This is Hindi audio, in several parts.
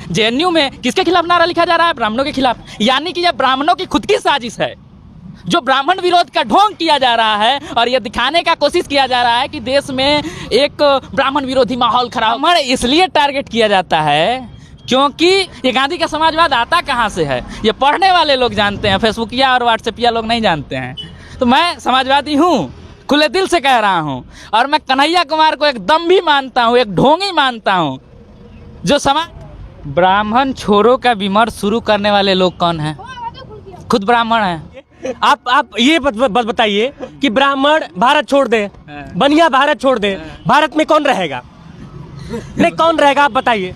जेएनयू में किसके खिलाफ नारा लिखा जा रहा है? ब्राह्मणों के खिलाफ। यानी कि यह ब्राह्मणों की खुद की साजिश है, जो ब्राह्मण विरोध का ढोंग किया जा रहा है और यह दिखाने का कोशिश किया जा रहा है कि देश में एक ब्राह्मण विरोधी माहौल खराब। ब्राह्मण इसलिए टारगेट किया जाता है क्योंकि ये गांधी का समाजवाद आता कहाँ से है, ये पढ़ने वाले लोग जानते हैं, फेसबुकिया और व्हाट्सएपिया लोग नहीं जानते हैं। तो मैं समाजवादी हूँ, खुले दिल से कह रहा हूँ, और मैं कन्हैया कुमार को एक दम भी मानता हूँ, एक ढोंगी मानता हूँ। जो समाज ब्राह्मण छोरों का विमर्श शुरू करने वाले लोग कौन हैं? खुद ब्राह्मण हैं। आप ये बताइए कि ब्राह्मण भारत छोड़ दे, बनिया भारत छोड़ दे, भारत में कौन रहेगा? नहीं, कौन रहेगा आप बताइए।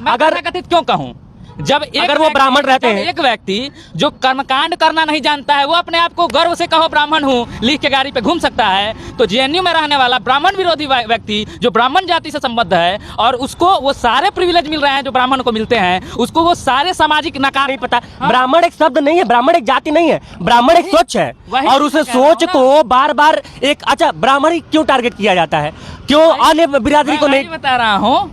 अगर कथित क्यों कहूँ, जब अगर वो ब्राह्मण रहते हैं, एक व्यक्ति जो कर्मकांड करना नहीं जानता है वो अपने आप को गर्व से कहो ब्राह्मण हूँ लिख के गाड़ी पे घूम सकता है, तो जेएनयू में रहने वाला ब्राह्मण विरोधी व्यक्ति जो ब्राह्मण जाति से संबद्ध है और उसको वो सारे प्रिविलेज मिल रहे हैं जो ब्राह्मण को मिलते हैं, उसको वो सारे सामाजिक नकार नहीं पता। ब्राह्मण एक शब्द नहीं है, ब्राह्मण एक जाति नहीं है, ब्राह्मण एक सोच है, और उस सोच को बार बार एक अच्छा ब्राह्मण ही क्यों टारगेट किया जाता है? क्यों अन्य बिरादरी को नहीं? बता रहा हूँ,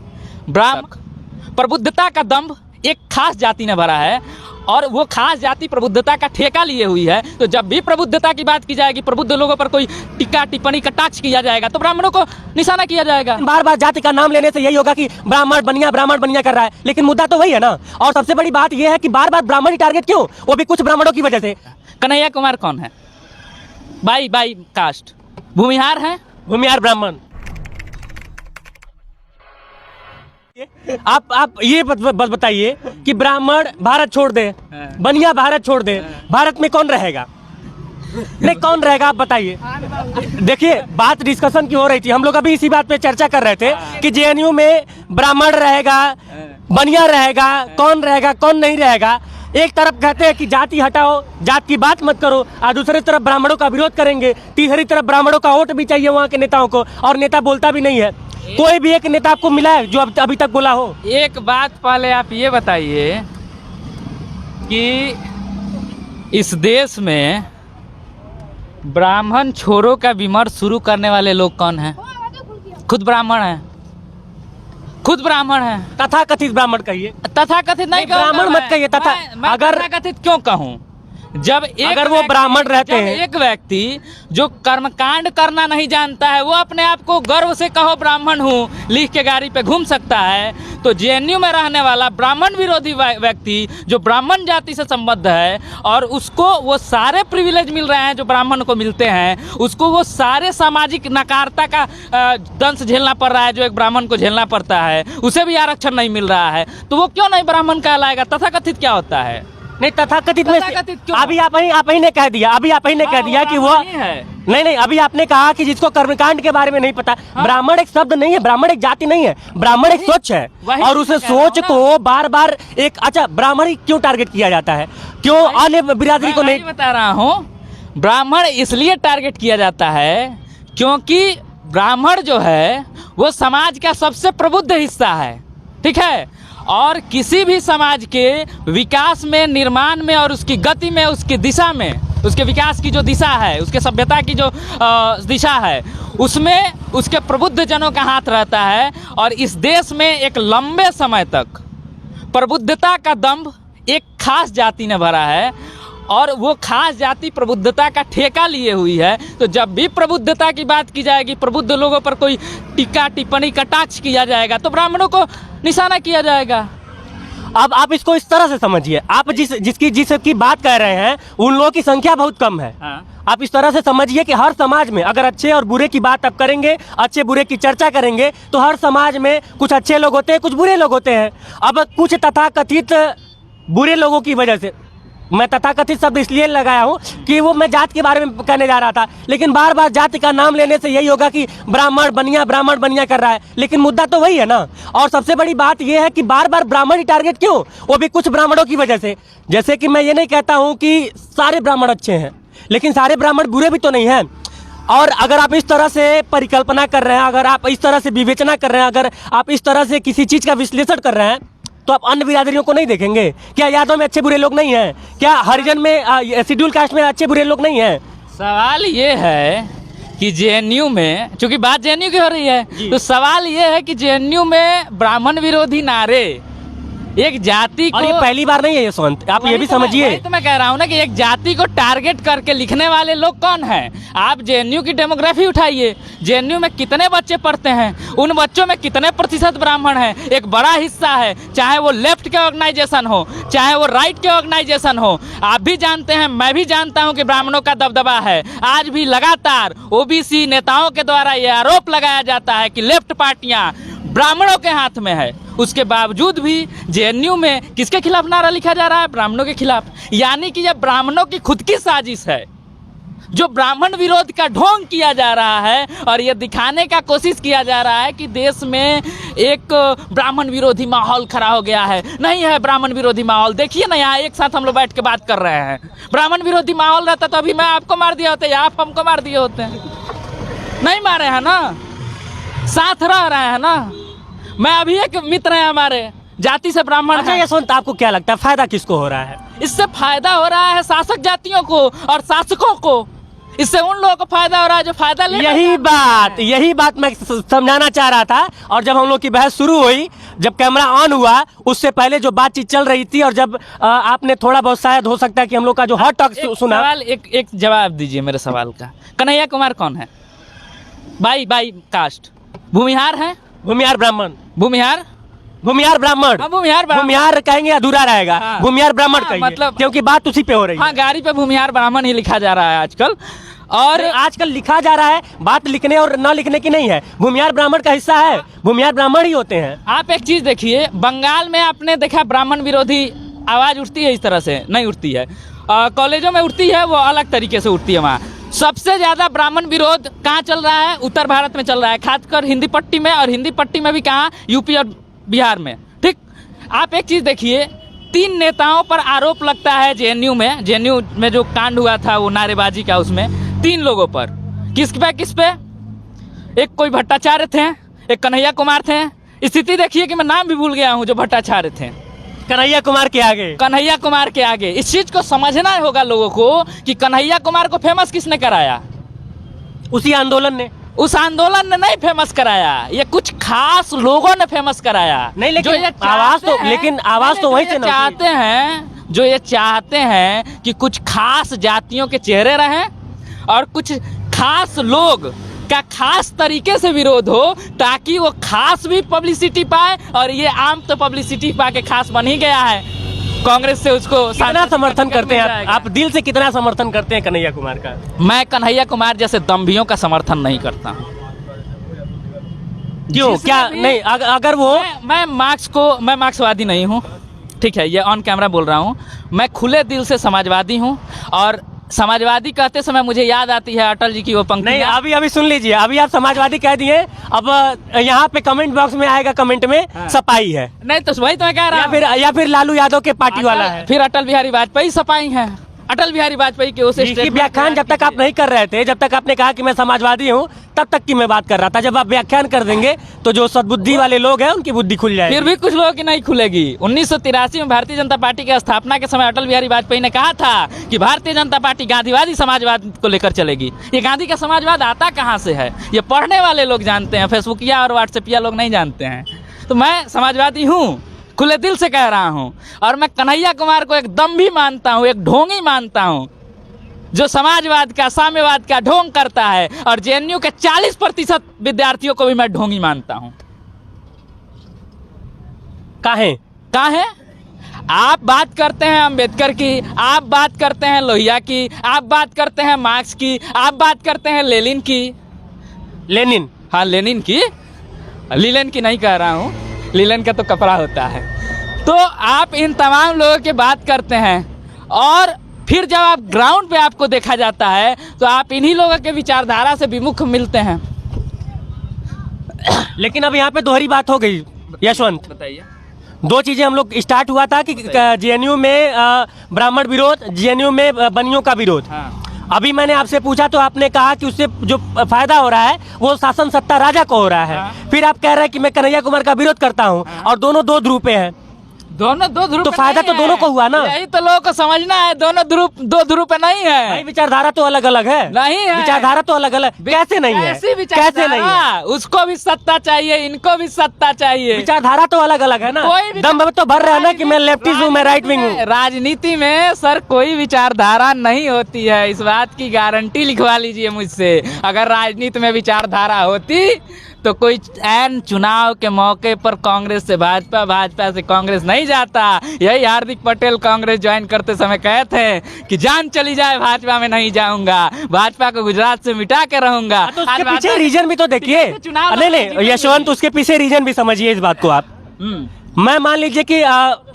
ब्राह्मण प्रबुद्धता का दंभ एक खास जाति ने भरा है और वो खास जाति प्रबुद्धता का ठेका लिए हुई है। तो जब भी प्रबुद्धता की बात की जाएगी, प्रबुद्ध लोगों पर कोई टीका टिप्पणी कटाक्ष किया जाएगा तो ब्राह्मणों को निशाना किया जाएगा। बार बार जाति का नाम लेने से यही होगा कि ब्राह्मण बनिया कर रहा है, लेकिन मुद्दा तो वही है ना। और सबसे बड़ी बात यह है कि बार बार ब्राह्मण ही टारगेट क्यों, वो भी कुछ ब्राह्मणों की वजह से। कन्हैया कुमार कौन है? बाई कास्ट भूमिहार है, भूमिहार ब्राह्मण। आप ये बस बताइए कि ब्राह्मण भारत छोड़ दे, बनिया भारत छोड़ दे, भारत में कौन रहेगा? नहीं, कौन रहेगा आप बताइए। देखिए, बात डिस्कशन की हो रही थी, हम लोग अभी इसी बात पे चर्चा कर रहे थे कि जेएनयू में ब्राह्मण रहेगा, बनिया रहेगा, कौन नहीं रहेगा। एक तरफ कहते हैं कि जाति हटाओ, जात की बात मत करो, और दूसरी तरफ ब्राह्मणों का विरोध करेंगे, तीसरी तरफ ब्राह्मणों का वोट भी चाहिए वहाँ के नेताओं को, और नेता बोलता भी नहीं है। कोई भी एक नेता आपको मिला है जो अभी तक बोला हो? एक बात पहले आप ये बताइए कि इस देश में ब्राह्मण छोरों का विमर्श शुरू करने वाले लोग कौन हैं? खुद ब्राह्मण हैं, खुद ब्राह्मण हैं। तथाकथित ब्राह्मण कहिए, तथाकथित नहीं, ब्राह्मण मत कहिए। अगर तथाकथित क्यों कहूँ, जब अगर वो ब्राह्मण रहते हैं, एक व्यक्ति जो कर्मकांड करना नहीं जानता है वो अपने आप को गर्व से कहो ब्राह्मण हूँ लिख के गाड़ी पे घूम सकता है, तो जेएनयू में रहने वाला ब्राह्मण विरोधी व्यक्ति जो ब्राह्मण जाति से संबद्ध है और उसको वो सारे प्रिविलेज मिल रहे हैं जो ब्राह्मण को मिलते हैं, उसको वो सारे सामाजिक नकारता का दंश झेलना पड़ रहा है जो एक ब्राह्मण को झेलना पड़ता है, उसे भी आरक्षण नहीं मिल रहा है, तो वो क्यों नहीं ब्राह्मण कहलाएगा? तथाकथित क्या होता है? नहीं, तथाकथित में अभी आप ही ने कह दिया कि वो नहीं, अभी आपने कहा कि जिसको कर्मकांड के बारे में नहीं पता। ब्राह्मण एक शब्द नहीं है, ब्राह्मण एक जाति नहीं है, ब्राह्मण एक सोच है, और उस सोच को बार बार एक अच्छा ब्राह्मण ही क्यों टारगेट किया जाता है? क्यों अन्य बिरादरी को नहीं? बता रहा हूँ, ब्राह्मण इसलिए टारगेट किया जाता है क्योंकि ब्राह्मण जो है वो समाज का सबसे प्रबुद्ध हिस्सा है, ठीक है, और किसी भी समाज के विकास में, निर्माण में और उसकी गति में, उसकी दिशा में, उसके विकास की जो दिशा है, उसके सभ्यता की जो दिशा है, उसमें उसके प्रबुद्ध जनों का हाथ रहता है। और इस देश में एक लंबे समय तक प्रबुद्धता का दंभ एक खास जाति ने भरा है और वो खास जाति प्रबुद्धता का ठेका लिए हुई है। तो जब भी प्रबुद्धता की बात की जाएगी, प्रबुद्ध लोगों पर कोई टीका टिप्पणी कटाक्ष किया जाएगा तो ब्राह्मणों को निशाना किया जाएगा। अब आप इसको इस तरह से समझिए, आप जिसकी बात कर रहे हैं उन लोगों की संख्या बहुत कम है। आप इस तरह से समझिए कि हर समाज में अगर अच्छे और बुरे की बात आप करेंगे, अच्छे बुरे की चर्चा करेंगे, तो हर समाज में कुछ अच्छे लोग होते हैं, कुछ बुरे लोग होते हैं। अब कुछ तथाकथित बुरे लोगों की वजह से, मैं तथाकथित शब्द इसलिए लगाया हूँ कि वो मैं जात के बारे में कहने जा रहा था, लेकिन बार बार जाति का नाम लेने से यही होगा कि ब्राह्मण बनिया कर रहा है, लेकिन मुद्दा तो वही है ना। और सबसे बड़ी बात यह है कि बार बार ब्राह्मण ही टारगेट क्यों, वो भी कुछ ब्राह्मणों की वजह से। जैसे कि मैं ये नहीं कहता हूँ कि सारे ब्राह्मण अच्छे हैं, लेकिन सारे ब्राह्मण बुरे भी तो नहीं हैं। और अगर आप इस तरह से परिकल्पना कर रहे हैं, अगर आप इस तरह से विवेचना कर रहे हैं, अगर आप इस तरह से किसी चीज़ का विश्लेषण कर रहे हैं, तो आप अन्य बिरादरियों को नहीं देखेंगे। क्या यादव में अच्छे बुरे लोग नहीं हैं? क्या हरिजन में, शेड्यूल कास्ट में अच्छे बुरे लोग नहीं हैं? सवाल ये है कि जेएनयू में, चूंकि बात जेएनयू की हो रही है, तो सवाल ये है कि जेएनयू में ब्राह्मण विरोधी नारे एक जाति को, और ये पहली बार नहीं है यशवंत, आप ये भी समझिए। वही तो मैं कह रहा हूँ ना कि एक जाति को टारगेट करके लिखने वाले लोग कौन हैं। आप जेएनयू की डेमोग्राफी उठाइए, जेएनयू में कितने बच्चे पढ़ते हैं, उन बच्चों में कितने प्रतिशत ब्राह्मण हैं। एक बड़ा हिस्सा है, चाहे वो लेफ्ट के ऑर्गेनाइजेशन हो, चाहे वो राइट के ऑर्गेनाइजेशन हो। आप भी जानते हैं, मैं भी जानता हूं कि ब्राह्मणों का दबदबा है। आज भी लगातार ओबीसी नेताओं के द्वारा ये आरोप लगाया जाता है कि लेफ्ट पार्टियां ब्राह्मणों के हाथ में है। उसके बावजूद भी जेएनयू में किसके खिलाफ नारा लिखा जा रहा है? ब्राह्मणों के खिलाफ। यानी कि यह ब्राह्मणों की खुद की साजिश है, जो ब्राह्मण विरोध का ढोंग किया जा रहा है और यह दिखाने का कोशिश किया जा रहा है कि देश में एक ब्राह्मण विरोधी माहौल खड़ा हो गया है। नहीं है ब्राह्मण विरोधी माहौल। देखिए ना, यहाँ एक साथ हम लोग बैठ के बात कर रहे हैं। ब्राह्मण विरोधी माहौल रहता तो अभी मैं आपको मार दिया होता या आप हमको मार दिए होते। नहीं मारे हैं ना, साथ रह रहे हैं ना। मैं अभी एक मित्र है हमारे, जाति से ब्राह्मण अच्छा है। यशवंत, आपको क्या लगता है फायदा किसको हो रहा है? इससे फायदा हो रहा है शासक जातियों को और शासकों को। इससे उन लोगों को फायदा हो रहा है जो फायदा ले। यही बात मैं समझाना चाह रहा था। और जब हम लोग की बहस शुरू हुई, जब कैमरा ऑन हुआ, उससे पहले जो बातचीत चल रही थी और जब आपने थोड़ा बहुत, शायद हो सकता है कि हम लोग का जो हॉट टॉक सुना। सवाल एक जवाब दीजिए मेरे सवाल का। कन्हैया कुमार कौन है? बाई कास्ट भूमिहार है, भूमिहार ब्राह्मण, भूमिहार ब्राह्मण। हाँ, भूमिहार भूमिहार कहेंगे अधूरा रहेगा। हाँ। भूमिहार ब्राह्मण हाँ, कहेंगे, मतलब क्योंकि बात उसी पे हो रही है। हाँ, गाड़ी पे भूमिहार ब्राह्मण ही लिखा जा रहा है आजकल। और आजकल लिखा जा रहा है, बात लिखने और न लिखने की नहीं है। भूमिहार ब्राह्मण का हिस्सा है, भूमिहार ब्राह्मण ही होते हैं। आप एक चीज देखिए, बंगाल में आपने देखा ब्राह्मण विरोधी आवाज उठती है, इस तरह से नहीं उठती है। कॉलेजों में उठती है, वो अलग तरीके से उठती है। वहाँ सबसे ज्यादा ब्राह्मण विरोध कहाँ चल रहा है? उत्तर भारत में चल रहा है, खासकर हिंदी पट्टी में। और हिंदी पट्टी में भी कहाँ? यूपी और बिहार में। ठीक, आप एक चीज देखिए, 3 नेताओं पर आरोप लगता है जेएनयू में जो कांड हुआ था वो नारेबाजी का, उसमें 3 लोगों पर। किस पे? एक कोई भट्टाचार्य थे, एक कन्हैया कुमार थे। स्थिति देखिए कि मैं नाम भी भूल गया हूँ, जो भट्टाचार्य थे। कन्हैया कुमार के आगे इस चीज को समझना होगा लोगों को कि कन्हैया कुमार को फेमस किसने कराया? उसी आंदोलन ने। उस आंदोलन ने नहीं फेमस कराया, ये कुछ खास लोगों ने फेमस कराया। नहीं, लेकिन जो ये आवाज तो वही से ना चाहते हैं, जो ये चाहते हैं कि कुछ खास जातियों के चेहरे रहें और कुछ खास लोग का खास तरीके से विरोध हो, ताकि वो खास भी पब्लिसिटी पाए। और ये आम तो पब्लिसिटी पा के खास बन ही गया है। कांग्रेस से उसको कितना समर्थन करते हैं आप दिल से कितना समर्थन करते हैं कन्हैया कुमार का? मैं कन्हैया कुमार जैसे दम्भियों का समर्थन नहीं करता। क्यों? क्या नहीं? अगर वो मैं मार्क्सवादी नहीं हूँ, ठीक है, ये ऑन कैमरा बोल रहा हूँ। मैं खुले दिल से समाजवादी हूँ। और समाजवादी कहते समय मुझे याद आती है अटल जी की वो पंक्ति। नहीं, अभी सुन लीजिए। अभी आप समाजवादी कह दिए, अब यहाँ पे कमेंट बॉक्स में आएगा, कमेंट में सपाई है। नहीं तो वही तो मैं कह रहा हूँ। या फिर लालू यादव के पार्टी वाला है। फिर अटल बिहारी वाजपेयी सपाई है। अटल बिहारी वाजपेयी के उस व्याख्यान जब तक आप नहीं कर रहे थे, जब तक आपने कहा कि मैं समाजवादी हूँ, तब तक की मैं बात कर रहा था। जब आप व्याख्यान कर देंगे तो जो सद्बुद्धि वाले लोग हैं उनकी बुद्धि खुल जाएगी। फिर भी कुछ लोगों की नहीं खुलेगी। 1983 में भारतीय जनता पार्टी की स्थापना के समय अटल बिहारी वाजपेयी ने कहा था कि भारतीय जनता पार्टी गांधीवादी समाजवाद को लेकर चलेगी। ये गांधी का समाजवाद आता कहाँ से है? ये पढ़ने वाले लोग जानते हैं, फेसबुकिया और व्हाट्सएपिया लोग नहीं जानते हैं। तो मैं समाजवादी हूँ, खुले दिल से कह रहा हूँ। और मैं कन्हैया कुमार को एक दम्भी मानता हूँ, एक ढोंगी मानता हूँ, जो समाजवाद का, साम्यवाद का ढोंग करता है। और जेएनयू के 40% विद्यार्थियों को भी मैं ढोंगी मानता हूं। काहे? आप बात करते हैं अंबेडकर की, आप बात करते हैं लोहिया की, आप बात करते हैं मार्क्स की, आप बात करते हैं लेनिन की। हाँ, लेनिन की, लीलन की नहीं कह रहा हूं, लीलन का तो कपड़ा होता है। तो आप इन तमाम लोगों की बात करते हैं और फिर जब आप ग्राउंड पे आपको देखा जाता है तो आप इन्हीं लोगों के विचारधारा से विमुख मिलते हैं। लेकिन अब यहाँ पे दोहरी बात हो गई यशवंत। बताइए। 2 चीजें हम लोग स्टार्ट हुआ था कि जेएनयू में ब्राह्मण विरोध, जेएनयू में बनियों का विरोध। हाँ। अभी मैंने आपसे पूछा तो आपने कहा कि उससे जो फायदा हो रहा है वो शासन सत्ता राजा को हो रहा है। हाँ। फिर आप कह रहे हैं कि मैं कन्हैया कुमार का विरोध करता हूँ। हाँ। और दोनों 2 ध्रुव पे हैं। दोनों दो ध्रुव तो पे फायदा नहीं तो है। दोनों को हुआ ना। यही तो लोगों को समझना है, दोनों दो ध्रुव पे नहीं भाई है। विचारधारा तो अलग अलग है। नहीं है। विचारधारा तो अलग अलग कैसे नहीं है? ऐसी कैसे नहीं है? विचारधारा, उसको भी सत्ता चाहिए, इनको भी सत्ता चाहिए। विचारधारा तो अलग अलग है ना। कोई भी दम तो भर रहा है ना कि मैं लेफ्टिस्ट हूँ, मैं राइट विंग हूँ। राजनीति में सर कोई विचारधारा नहीं होती है, इस बात की गारंटी लिखवा लीजिए मुझसे। अगर राजनीति में विचारधारा होती तो कोई ऐन चुनाव के मौके पर कांग्रेस से भाजपा, भाजपा से कांग्रेस नहीं जाता। यही हार्दिक पटेल कांग्रेस ज्वाइन करते समय कहे थे कि जान चली जाए भाजपा में नहीं जाऊंगा, भाजपा को गुजरात से मिटा के रहूंगा। तो उसके पीछे रीजन भी तो देखिए। नहीं यशवंत, उसके पीछे रीजन भी समझिए इस बात को आप। मैं मान लीजिए कि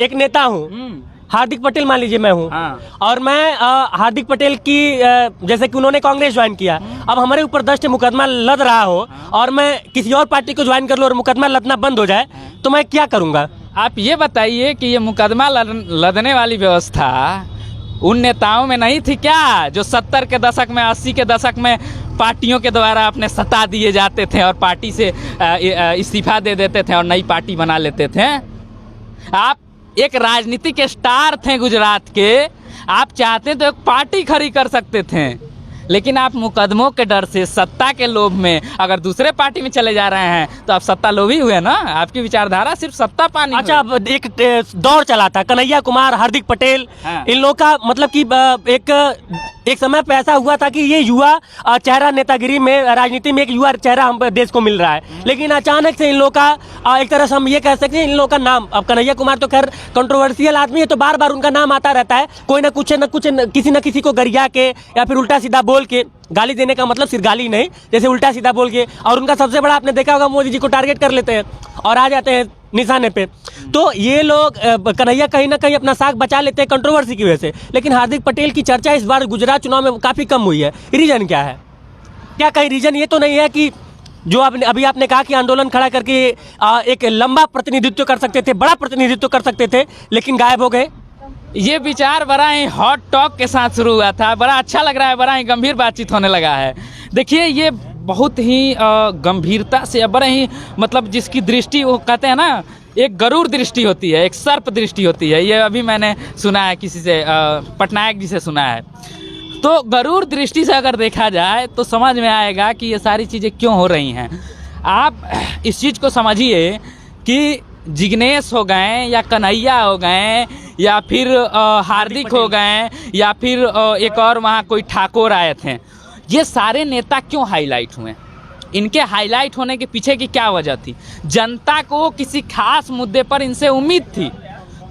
एक नेता हूँ, हार्दिक पटेल मान लीजिए मैं हूँ, और मैं हार्दिक पटेल की जैसे कि उन्होंने कांग्रेस ज्वाइन किया, अब हमारे ऊपर 10 मुकदमा लद रहा हो और मैं किसी और पार्टी को ज्वाइन कर लूँ और मुकदमा लदना बंद हो जाए तो मैं क्या करूँगा? आप ये बताइए कि ये मुकदमा लदने वाली व्यवस्था उन नेताओं में नहीं थी क्या, जो 70 के दशक में, 80 के दशक में पार्टियों के द्वारा अपने सता दिए जाते थे और पार्टी से इस्तीफा दे देते थे और नई पार्टी बना लेते थे? आप एक राजनीतिक स्टार थे गुजरात के, आप चाहते तो एक पार्टी खड़ी कर सकते थे, लेकिन आप मुकदमों के डर से, सत्ता के लोभ में अगर दूसरे पार्टी में चले जा रहे हैं तो आप सत्ता लोभी हुए ना। आपकी विचारधारा सिर्फ सत्ता पानी। अच्छा, अब एक दौर चला था कन्हैया कुमार, हार्दिक पटेल, इन लोगों का मतलब कि एक समय पे ऐसा हुआ था कि ये युवा चेहरा नेतागिरी में, राजनीति में एक युवा चेहरा हम देश को मिल रहा है, लेकिन अचानक से इन लोगों का एक तरह से हम ये कह सकते हैं इन लोगों का नाम, अब कन्हैया कुमार तो खैर कंट्रोवर्शियल आदमी है तो बार बार उनका नाम आता रहता है, कोई ना कुछ किसी न किसी को गरिया के या फिर उल्टा सीधा बोल के, गाली देने का मतलब सिर्फ गाली नहीं, जैसे उल्टा सीधा बोल के, और उनका सबसे बड़ा आपने देखा होगा मोदी जी को टारगेट कर लेते हैं और आ जाते हैं निशाने पे। तो ये लोग कन्हैया कहीं ना कहीं अपना साख बचा लेते हैं कंट्रोवर्सी की वजह से, लेकिन हार्दिक पटेल की चर्चा इस बार गुजरात चुनाव में काफ़ी कम हुई है। रीजन क्या है? क्या कहीं रीजन ये तो नहीं है कि जो आपने कहा कि आंदोलन खड़ा करके एक लंबा प्रतिनिधित्व कर सकते थे, बड़ा प्रतिनिधित्व कर सकते थे, लेकिन गायब हो गए? ये विचार बड़ा ही हॉट टॉक के साथ शुरू हुआ था, बड़ा अच्छा लग रहा है, बड़ा ही गंभीर बातचीत होने लगा है। देखिए ये बहुत ही गंभीरता से, बड़ा ही मतलब जिसकी दृष्टि वो कहते हैं ना, एक गरुड़ दृष्टि होती है, एक सर्प दृष्टि होती है। ये अभी मैंने सुना है किसी से, पटनायक जी से सुना है। तो गरुड़ दृष्टि से अगर देखा जाए तो समझ में आएगा कि ये सारी चीज़ें क्यों हो रही हैं। आप इस चीज़ को समझिए कि जिग्नेश हो गए या कन्हैया हो गए या फिर हार्दिक हो गए या फिर एक और वहाँ कोई ठाकुर आए थे, ये सारे नेता क्यों हाईलाइट हुए? इनके हाईलाइट होने के पीछे की क्या वजह थी? जनता को किसी खास मुद्दे पर इनसे उम्मीद थी।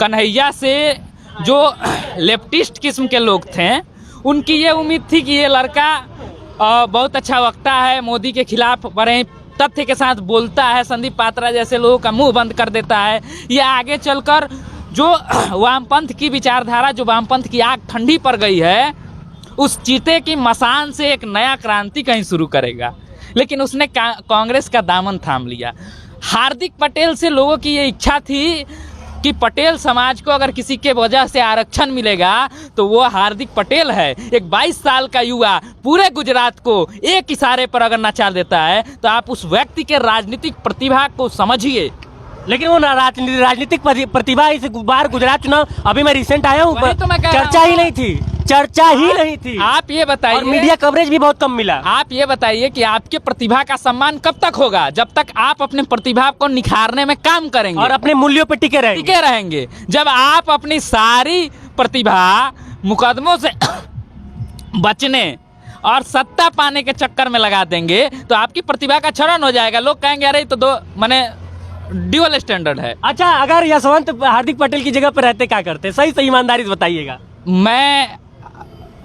कन्हैया से जो लेफ्टिस्ट किस्म के लोग थे उनकी ये उम्मीद थी कि ये लड़का बहुत अच्छा वक्ता है, मोदी के खिलाफ बड़े तथ्य के साथ बोलता है, संदीप पात्रा जैसे लोगों का मुंह बंद कर देता है, ये आगे चलकर जो वामपंथ की विचारधारा, जो वामपंथ की आग ठंडी पड़ गई है, उस चीते की मसान से एक नया क्रांति कहीं शुरू करेगा। लेकिन उसने कांग्रेस का दामन थाम लिया। हार्दिक पटेल से लोगों की ये इच्छा थी कि पटेल समाज को अगर किसी के वजह से आरक्षण मिलेगा तो वो हार्दिक पटेल है। एक 22 साल का युवा पूरे गुजरात को एक इशारे पर अगर नचा देता है तो आप उस व्यक्ति के राजनीतिक प्रतिभा को समझिए। लेकिन वो राजनीतिक प्रतिभा इस बार गुजरात चुनाव, अभी मैं रिसेंट आया हूँ, चर्चा ही नहीं थी, चर्चा ही नहीं थी। आप ये बताइए, और मीडिया कवरेज भी बहुत कम मिला। आप ये बताइए कि आपके प्रतिभा का सम्मान कब तक होगा? जब तक आप अपने प्रतिभा को निखारने में काम करेंगे और अपने मूल्यों पर टिके रहेंगे। जब आप अपनी सारी प्रतिभा मुकदमों से बचने और सत्ता पाने के चक्कर में लगा देंगे तो आपकी प्रतिभा का क्षरण हो जाएगा। लोग कहेंगे अरे तो दो माने ड्यूअल स्टैंडर्ड है। अच्छा, अगर यशवंत हार्दिक पटेल की जगह पर रहते क्या करते? सही ईमानदारी से बताइएगा। मैं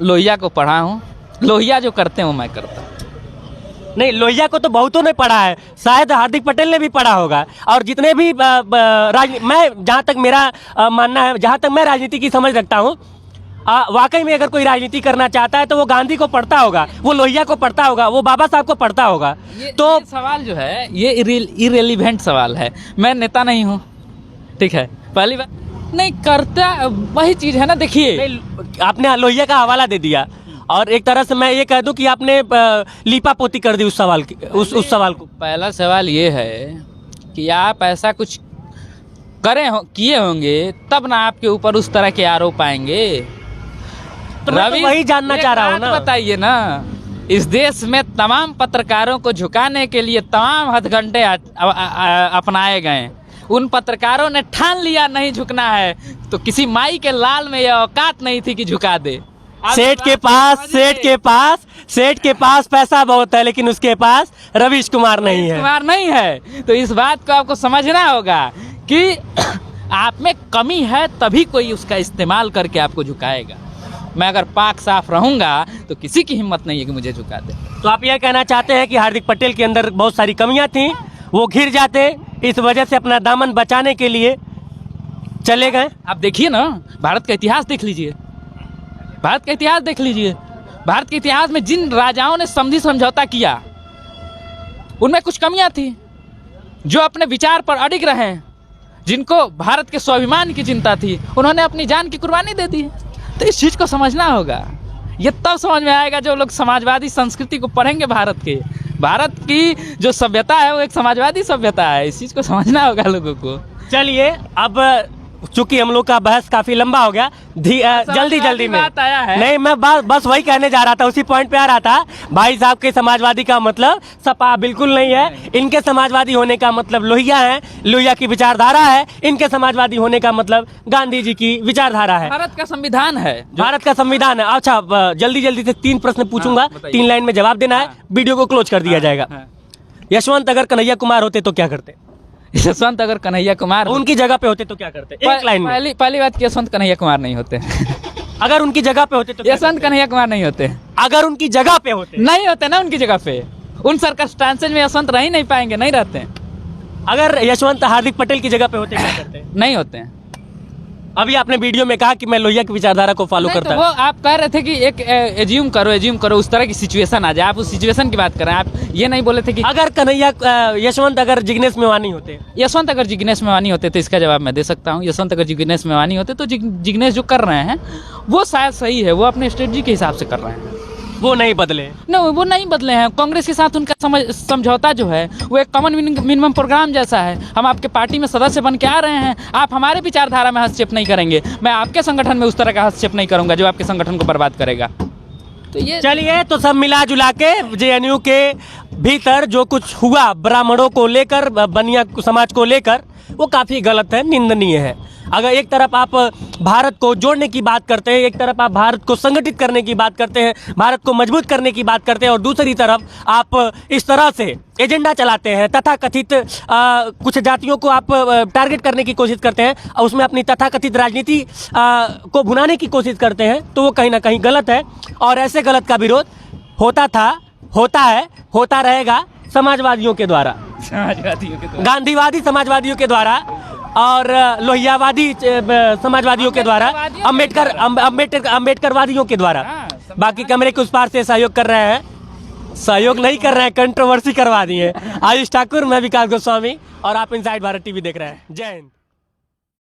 लोहिया को पढ़ा हूँ, लोहिया जो करते हैं वो मैं करता हूँ। नहीं, लोहिया को तो बहुतों ने पढ़ा है, शायद हार्दिक पटेल ने भी पढ़ा होगा। और जितने भी मैं जहाँ तक मेरा मानना है, जहाँ तक मैं राजनीति की समझ रखता हूँ, वाकई में अगर कोई राजनीति करना चाहता है तो वो गांधी को पढ़ता होगा, वो लोहिया को पढ़ता होगा, वो बाबा साहब को पढ़ता होगा। तो ये सवाल जो है ये इरेलीवेंट सवाल है। मैं नेता नहीं हूँ, ठीक है, पहली बात नहीं करता, वही चीज़ है ना। देखिए आपने लोहिया का हवाला दे दिया और एक तरह से मैं ये कह दूं कि आपने लीपा पोती कर दी उस सवाल की, उस सवाल को। पहला सवाल ये है कि आप ऐसा कुछ किए होंगे तब ना आपके ऊपर उस तरह के आरोप आएंगे। तो मैं तो वही जानना चाह रहा हूँ ना। बताइए ना, इस देश में तमाम पत्रकारों को झुकाने के लिए तमाम हथकंडे अपनाए गए। उन पत्रकारों ने ठान लिया नहीं झुकना है, तो किसी माई के लाल में यह औकात नहीं थी कि झुका दे। सेठ के पास पैसा बहुत है, लेकिन उसके पास रवीश कुमार नहीं है। तो इस बात को आपको समझना होगा कि आप में कमी है, तभी कोई उसका इस्तेमाल करके आपको झुकाएगा। मैं अगर पाक साफ रहूंगा तो किसी की हिम्मत नहीं है कि मुझे झुका दे। तो आप यह कहना चाहते हैं कि हार्दिक पटेल के अंदर बहुत सारी कमियां थी, वो घिर जाते, इस वजह से अपना दामन बचाने के लिए चले गए। आप देखिए ना, भारत का इतिहास देख लीजिए, भारत के इतिहास में जिन राजाओं ने संधि समझौता किया उनमें कुछ कमियां थी। जो अपने विचार पर अडिग रहे, जिनको भारत के स्वाभिमान की चिंता थी, उन्होंने अपनी जान की कुर्बानी दे दी। तो इस चीज़ को समझना होगा। ये तब समझ में आएगा जो लोग समाजवादी संस्कृति को पढ़ेंगे। भारत की जो सभ्यता है वो एक समाजवादी सभ्यता है। इस चीज़ को समझना होगा लोगों को। चलिए, अब चूंकि हम लोग का बहस काफी लंबा हो गया, जल्दी में बात आया है। नहीं, मैं बस वही कहने जा रहा था, उसी पॉइंट पे आ रहा था। भाई साहब के समाजवादी का मतलब सपा बिल्कुल नहीं है। इनके समाजवादी होने का मतलब लोहिया है, लोहिया की विचारधारा है। इनके समाजवादी होने का मतलब गांधी जी की विचारधारा है। भारत का संविधान है, भारत का संविधान है। अच्छा, जल्दी से 3 प्रश्न पूछूंगा, 3 लाइन में जवाब देना है, वीडियो को क्लोज कर दिया जाएगा। यशवंत अगर कन्हैया कुमार होते तो क्या करते? यशवंत अगर कन्हैया कुमार उनकी जगह पे होते तो क्या करते? एक लाइन में। पहली बात, यशवंत कन्हैया कुमार नहीं होते। अगर उनकी जगह पे होते तो यशवंत कन्हैया कुमार नहीं होते। अगर उनकी जगह पे होते नहीं होते ना, उनकी जगह पे उन सर्कमस्टेंसेज में यशवंत रह ही नहीं पाएंगे, नहीं रहते हैं। अगर यशवंत हार्दिक पटेल की जगह पे होते क्या करते? नहीं होते हैं। अभी आपने वीडियो में कहा कि मैं लोहिया की विचारधारा को फॉलो करता हूं। वो आप कह रहे थे कि एक एज्यूम करो उस तरह की सिचुएशन आ जाए, आप उस सिचुएशन की बात कर रहे हैं। आप ये नहीं बोले थे कि अगर यशवंत अगर जिग्नेश मेवानी होते, तो इसका जवाब मैं दे सकता हूँ। यशवंत अगर जिग्नेश मेवानी होते तो जिग्नेश जो कर रहे हैं वो शायद सही है, वो अपने स्ट्रेटजी के हिसाब से कर रहे हैं, वो नहीं बदले। वो नहीं बदले हैं। कांग्रेस के साथ उनका समझौता जो है वो एक कॉमन मिनिमम प्रोग्राम जैसा है। हम आपके पार्टी में सदस्य बन के आ रहे हैं, आप हमारे विचारधारा में हस्तक्षेप नहीं करेंगे, मैं आपके संगठन में उस तरह का हस्तक्षेप नहीं करूंगा जो आपके संगठन को बर्बाद करेगा। तो ये चलिए, तो सब मिला जुला के जेएनयू के भीतर जो कुछ हुआ ब्राह्मणों को लेकर, बनिया समाज को लेकर, वो काफी गलत है, निंदनीय है। अगर एक तरफ आप भारत को जोड़ने की बात करते हैं, एक तरफ आप भारत को संगठित करने की बात करते हैं, भारत को मजबूत करने की बात करते हैं, और दूसरी तरफ आप इस तरह से एजेंडा चलाते हैं, तथाकथित कुछ जातियों को आप टारगेट करने की कोशिश करते हैं और उसमें अपनी तथाकथित राजनीति को भुनाने की कोशिश करते हैं, तो वो कहीं ना कहीं गलत है। और ऐसे गलत का विरोध होता था, होता है, होता रहेगा समाजवादियों के द्वारा, गांधीवादी समाजवादियों के द्वारा और लोहियावादी समाजवादियों के द्वारा, अम्बेडकरवादियों के द्वारा। बाकी कमरे के उस पार से सहयोग कर रहे हैं, सहयोग नहीं कर रहे हैं, कंट्रोवर्सी करवा दी है। आयुष ठाकुर, मैं विकास गोस्वामी, और आप इनसाइड भारत टीवी देख रहे हैं। जय हिंद।